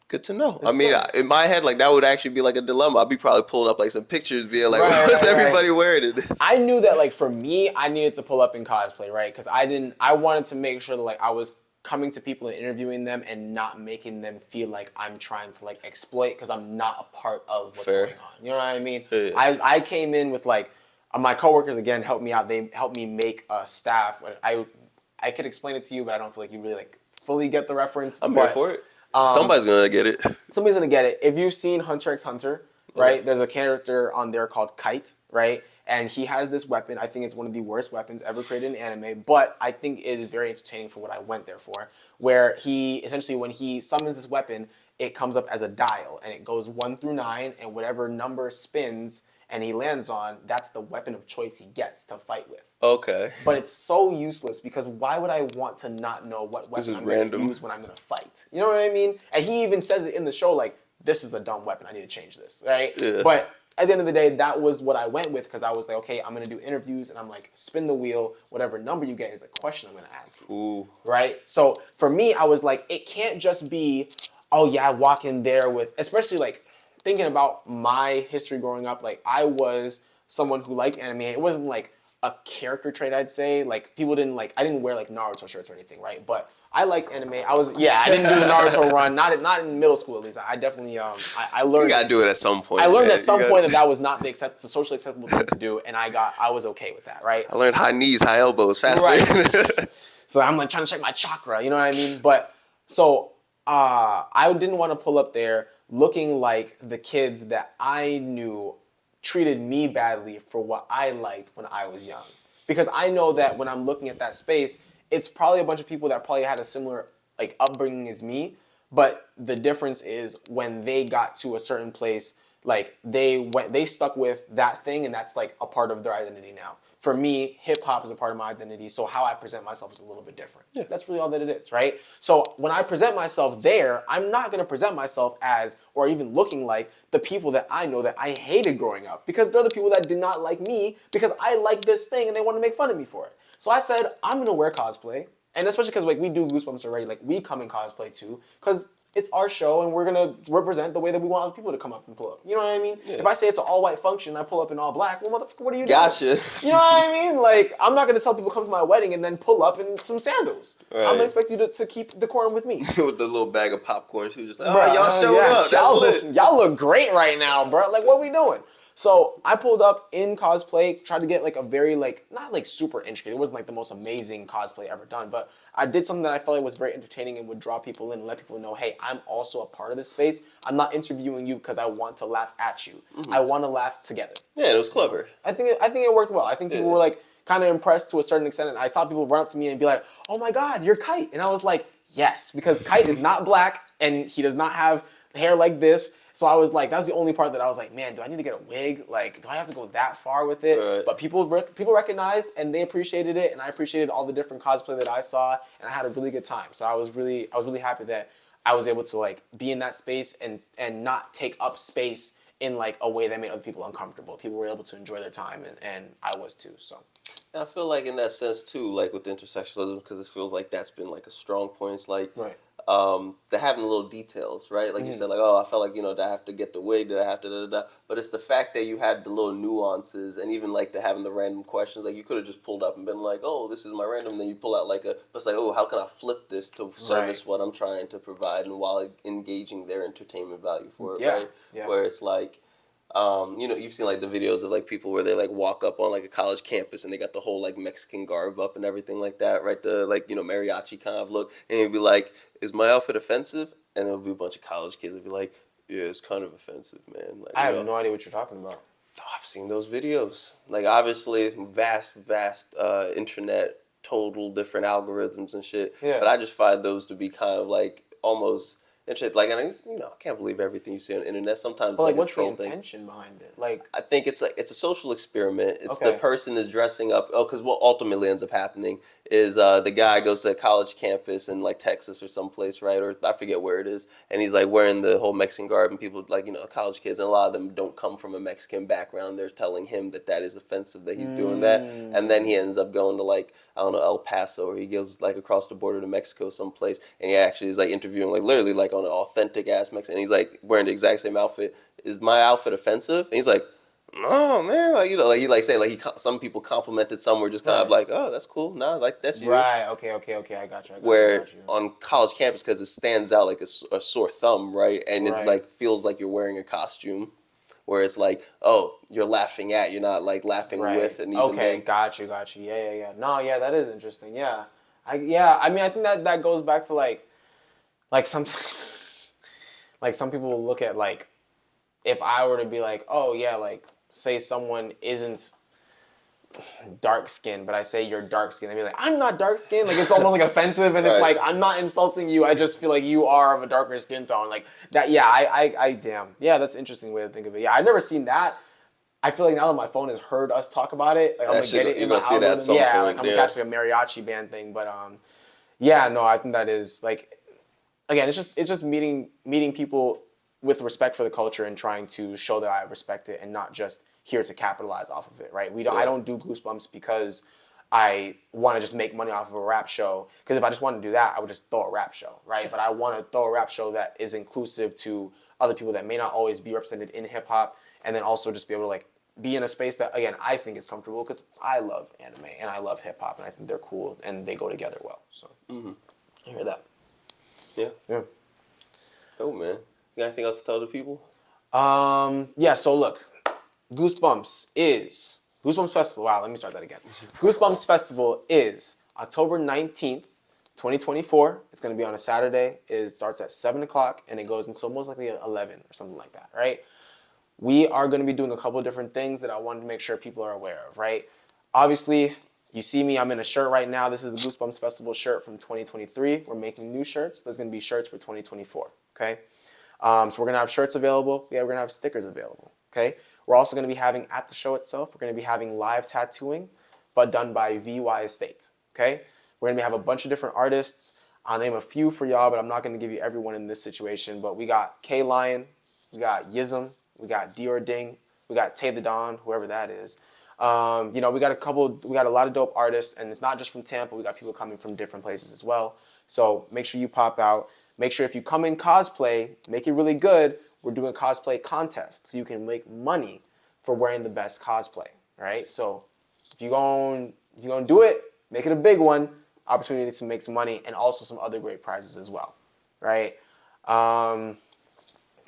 Good to know. I It's mean, good. in my head, like that would actually be like a dilemma. I'd be probably pulling up like some pictures, being like, Right, "What's right, everybody wearing in this?" I knew that like for me, I needed to pull up in cosplay, right? Because I wanted to make sure that like I was coming to people and interviewing them and not making them feel like I'm trying to like exploit because I'm not a part of what's Fair. going on. You know what I mean? Yeah. I came in with like my coworkers again helped me out. They helped me make a staff. I could explain it to you, but I don't feel like you really like fully get the reference. I'm but here for it. Somebody's gonna get it. Somebody's gonna get it. If you've seen Hunter x Hunter, right? Okay. There's a character on there called Kite, right? And he has this weapon. I think it's one of the worst weapons ever created in anime, but I think it is very entertaining for what I went there for. Where he essentially, when he summons this weapon, it comes up as a dial, and it goes 1 through 9, and whatever number spins and he lands on, that's the weapon of choice he gets to fight with. Okay. But it's so useless because why would I want to not know what weapon is I'm going to random. use when I'm going to fight? You know what I mean? And he even says it in the show, like, this is a dumb weapon. I need to change this, right? Yeah. But at the end of the day, that was what I went with because I was like, okay, I'm going to do interviews and I'm like, spin the wheel. Whatever number you get is the question I'm going to ask you. Ooh. Right? So for me, I was like, it can't just be, oh yeah, I walk in there with, especially like thinking about my history growing up, like I was someone who liked anime. It wasn't like a character trait, I'd say. Like people didn't like, I didn't wear like Naruto shirts or anything, right? But I liked anime. I didn't do the Naruto run, not in middle school at least. I definitely, I learned. You gotta do it at some point. I learned man. at some You point gotta- that was not the socially acceptable thing to do, and I was okay with that, right? I learned high knees, high elbows, faster. Right. So I'm like trying to check my chakra, you know what I mean? But so I didn't want to pull up there looking like the kids that I knew treated me badly for what I liked when I was young. Because I know that when I'm looking at that space, it's probably a bunch of people that probably had a similar like upbringing as me, but the difference is when they got to a certain place, like they stuck with that thing and that's like a part of their identity now. For me, hip hop is a part of my identity, so how I present myself is a little bit different. Yeah. That's really all that it is, right? So when I present myself there, I'm not gonna present myself as, or even looking like, the people that I know that I hated growing up, because they're the people that did not like me because I like this thing and they want to make fun of me for it. So I said, I'm gonna wear cosplay, and especially because like we do Goosebumps already, like we come in cosplay too, because it's our show and we're gonna represent the way that we want other people to come up and pull up. You know what I mean? Yeah. If I say it's an all-white function, I pull up in all black, well, motherfucker, what are you doing? Gotcha. You know what I mean? Like, I'm not gonna tell people come to my wedding and then pull up in some sandals. Right. I'm gonna expect you to keep decorum with me. With the little bag of popcorn too, just like, oh, Bruh, y'all showed up. That was lit. Y'all look great right now, bro. Like, what we doing? So I pulled up in cosplay, tried to get like a very like, not like super intricate. It wasn't like the most amazing cosplay ever done, but I did something that I felt like was very entertaining and would draw people in and let people know, hey, I'm also a part of this space. I'm not interviewing you because I want to laugh at you. I want to laugh together. Yeah, it was clever. I think it worked well. I think people were like kind of impressed to a certain extent. And I saw people run up to me and be like, "Oh my God, you're Kite!" And I was like, "Yes," because Kite is not black and he does not have hair like this. So I was like, that was the only part that I was like, man, do I need to get a wig? Like, do I have to go that far with it? Right. But people recognized and they appreciated it, and I appreciated all the different cosplay that I saw, and I had a really good time. So I was really happy that I was able to like be in that space and not take up space in like a way that made other people uncomfortable. People were able to enjoy their time, and I was too. So And I feel like in that sense too, like with intersectionalism, because it feels like that's been like a strong point. It's like right. the having the little details, right? Like you said, like, oh, I felt like, did I have to get the wig? Did I have to da da da? But it's the fact that you had the little nuances, and even like the having the random questions. Like you could have just pulled up and been like, oh, this is my random. And then you pull out like but it's like, oh, how can I flip this to service what I'm trying to provide, and while engaging their entertainment value for it, right? Yeah. Where it's like. You've seen like the videos of like people where they like walk up on like a college campus and they got the whole like Mexican garb up and everything like that, right? The like, mariachi kind of look. And you'd be like, is my outfit offensive? And it'll be a bunch of college kids that'd be like, yeah, it's kind of offensive, man. Like, I have no idea what you're talking about. Oh, I've seen those videos. Like obviously vast internet, total different algorithms and shit. Yeah. But I just find those to be kind of like almost interesting. Like, and I can't believe everything you see on the internet. Sometimes But like what's a the troll thing. intention behind it? Like, I think it's like it's a social experiment. It's the Okay. person is dressing up. Oh, because what ultimately ends up happening is the guy goes to a college campus in like Texas or someplace, right? Or I forget where it is, and he's like wearing the whole Mexican garb, and people like college kids, and a lot of them don't come from a Mexican background. They're telling him that is offensive that he's doing that, and then he ends up going to like I don't know El Paso, or he goes like across the border to Mexico someplace, and he actually is like interviewing like literally like on an authentic ass Mexican, and he's like wearing the exact same outfit. Is my outfit offensive? And he's like, no, man, like like he like saying like some people complimented, some were just kind of like, oh, that's cool, nah, like that's you. right? Okay. I got you. Where on college campus, because it stands out like a sore thumb, right? And it's Right. like feels like you're wearing a costume, where it's like, oh, you're laughing at, you're not like laughing with, and even okay, then, got you. Yeah. No, yeah, that is interesting. Yeah, I mean, I think that goes back to like some like some people will look at like if I were to be like, oh yeah, like say someone isn't dark skinned, but I say you're dark skinned, they'd be like, I'm not dark skinned. Like it's almost like offensive, and it's Right. like I'm not insulting you. I just feel like you are of a darker skin tone. Like that. Yeah, I damn. Yeah, that's an interesting way to think of it. Yeah, I've never seen that. I feel like now that my phone has heard us talk about it, like I'm gonna get it you're in my gonna see that at algorithm. some Yeah, point, like I'm yeah. gonna catch like a mariachi band thing. But yeah, no, I think that is like, again, it's just meeting people with respect for the culture and trying to show that I respect it and not just here to capitalize off of it, right? I don't do Goosebumps because I want to just make money off of a rap show. Because if I just wanted to do that, I would just throw a rap show, right? But I want to throw a rap show that is inclusive to other people that may not always be represented in hip hop, and then also just be able to like be in a space that, again, I think is comfortable because I love anime and I love hip hop and I think they're cool and they go together well. So I hear that. yeah. Oh man, you got anything else to tell the people? Yeah, so look, Goosebumps Festival. Wow, let me start that again. Goosebumps Festival is October 19th, 2024. It's going to be on a Saturday. It starts at 7 o'clock and it goes until most likely 11 or something like that, right? We are going to be doing a couple of different things that I wanted to make sure people are aware of, right? Obviously, you see me, I'm in a shirt right now. This is the Goosebumps Festival shirt from 2023. We're making new shirts. There's going to be shirts for 2024, okay? So we're going to have shirts available. Yeah, we're going to have stickers available, okay? We're also going to be having, at the show itself, we're going to be having live tattooing, but done by VY Estate, okay? We're going to have a bunch of different artists. I'll name a few for y'all, but I'm not going to give you everyone in this situation. But we got K Lion, we got Yism, we got Dior Ding, we got Tay the Don, whoever that is. We got a lot of dope artists, and it's not just from Tampa. We got people coming from different places as well. So make sure you pop out. Make sure if you come in cosplay, make it really good. We're doing a cosplay contest, so you can make money for wearing the best cosplay, right? So if you're gonna do it, make it a big one. Opportunity to make some money and also some other great prizes as well, right?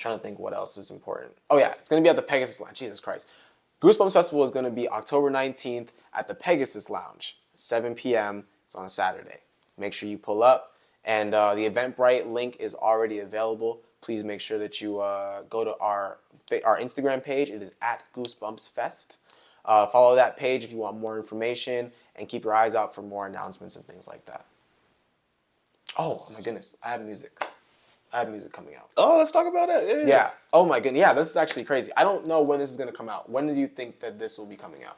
trying to think what else is important. Oh yeah, it's gonna be at the Pegasus Lounge. Jesus Christ. Goosebumps Festival is gonna be October 19th at the Pegasus Lounge, 7 p.m. It's on a Saturday. Make sure you pull up. And the Eventbrite link is already available. Please make sure that you go to our Instagram page. It is at Goosebumps Fest. Follow that page if you want more information, and keep your eyes out for more announcements and things like that. Oh my goodness, I have music coming out. Oh, let's talk about it. Yeah. Oh my goodness. Yeah, this is actually crazy. I don't know when this is gonna come out. When do you think that this will be coming out?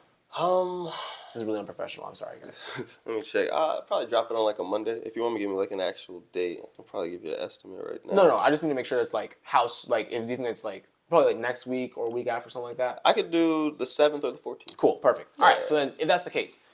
This is really unprofessional. I'm sorry, guys. Let me check. I'll probably drop it on like a Monday. If you want me to give me like an actual date, I'll probably give you an estimate right now. No. I just need to make sure it's like if you think it's like probably like next week or week after, something like that. I could do the 7th or the 14th. Cool. Perfect. All right. So then, if that's the case,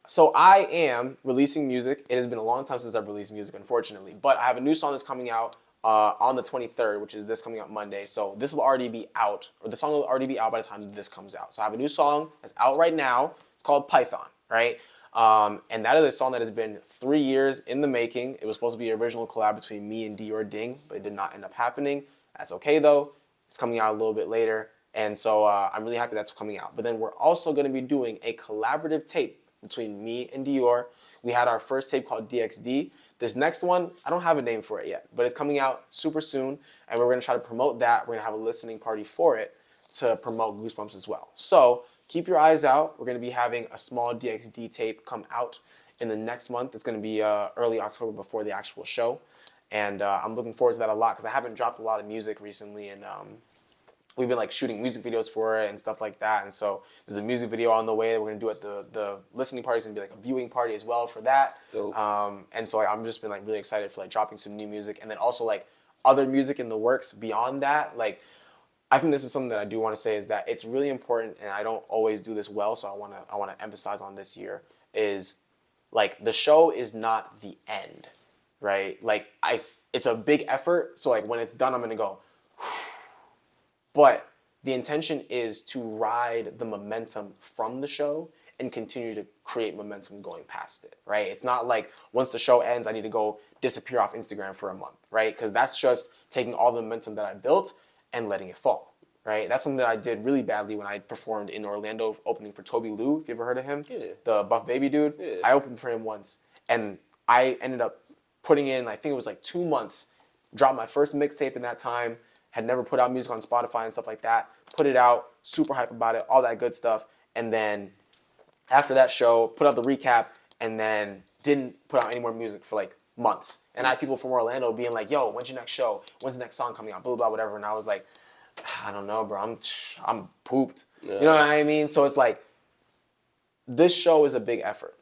so I am releasing music. It has been a long time since I've released music, unfortunately, but I have a new song that's coming out on the 23rd, which is this coming out Monday. So this will already be out, or the song will already be out by the time this comes out. So I have a new song that's out right now. It's called Python, right? And that is a song that has been 3 years in the making. It was supposed to be an original collab between me and Dior Ding, but it did not end up happening. That's okay though. It's coming out a little bit later. And so I'm really happy that's coming out. But then we're also going to be doing a collaborative tape between me and Dior. We had our first tape called DXD. This next one, I don't have a name for it yet, but it's coming out super soon, and we're gonna try to promote that. We're gonna have a listening party for it to promote Goosebumps as well. So keep your eyes out. We're gonna be having a small DXD tape come out in the next month. It's gonna be early October before the actual show, and I'm looking forward to that a lot because I haven't dropped a lot of music recently, and we've been like shooting music videos for it and stuff like that. And so there's a music video on the way that we're gonna do at the listening party. It's gonna be like a viewing party as well for that. Dope. And so I'm just been like really excited for like dropping some new music, and then also like other music in the works beyond that. Like I think this is something that I do want to say is that it's really important, and I don't always do this well. So I wanna emphasize on this year is like the show is not the end, right? Like it's a big effort. So like when it's done, I'm gonna go. But the intention is to ride the momentum from the show and continue to create momentum going past it, right? It's not like once the show ends, I need to go disappear off Instagram for a month, right? Because that's just taking all the momentum that I built and letting it fall, right? That's something that I did really badly when I performed in Orlando opening for Toby Lou, if you ever heard of him. Yeah. The buff baby dude. Yeah. I opened for him once, and I ended up putting in, I think it was like 2 months, dropped my first mixtape in that time, had never put out music on Spotify and stuff like that, put it out, super hype about it, all that good stuff, and then after that show, put out the recap, and then didn't put out any more music for like months. And I had people from Orlando being like, yo, when's your next show? When's the next song coming out? Blah, blah, whatever. And I was like, I don't know, bro. I'm pooped. Yeah. You know what I mean? So it's like, this show is a big effort,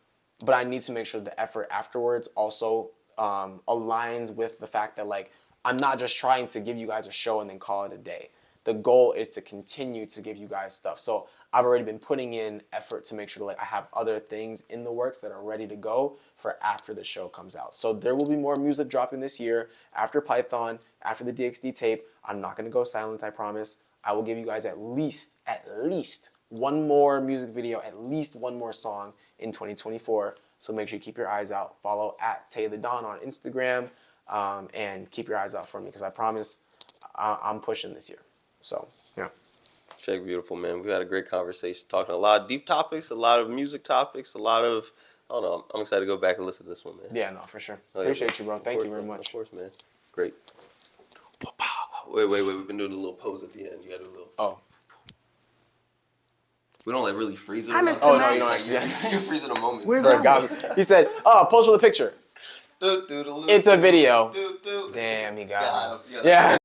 but I need to make sure the effort afterwards also aligns with the fact that like, I'm not just trying to give you guys a show and then call it a day. The goal is to continue to give you guys stuff. So I've already been putting in effort to make sure like I have other things in the works that are ready to go for after the show comes out. So there will be more music dropping this year after Python, after the DXD tape. I'm not gonna go silent, I promise. I will give you guys at least one more music video, at least one more song in 2024. So make sure you keep your eyes out. Follow at Tay the Don on Instagram. And keep your eyes out for me because I promise I'm pushing this year. So, yeah. Check, beautiful, man. We had a great conversation, talking a lot of deep topics, a lot of music topics, a lot of, I don't know, I'm excited to go back and listen to this one, man. Yeah, no, for sure. Appreciate you, bro. Thank you very much. Of course, man. Great. Wait. We've been doing a little pose at the end. You got to do a little. Oh. We don't like really freeze it. Hi, Mr. Oh, no, Mack. you don't actually. You freeze it a moment. Where's Sorry, got me. He said, oh, post for the picture. It's a video. Damn, he got me. Yeah.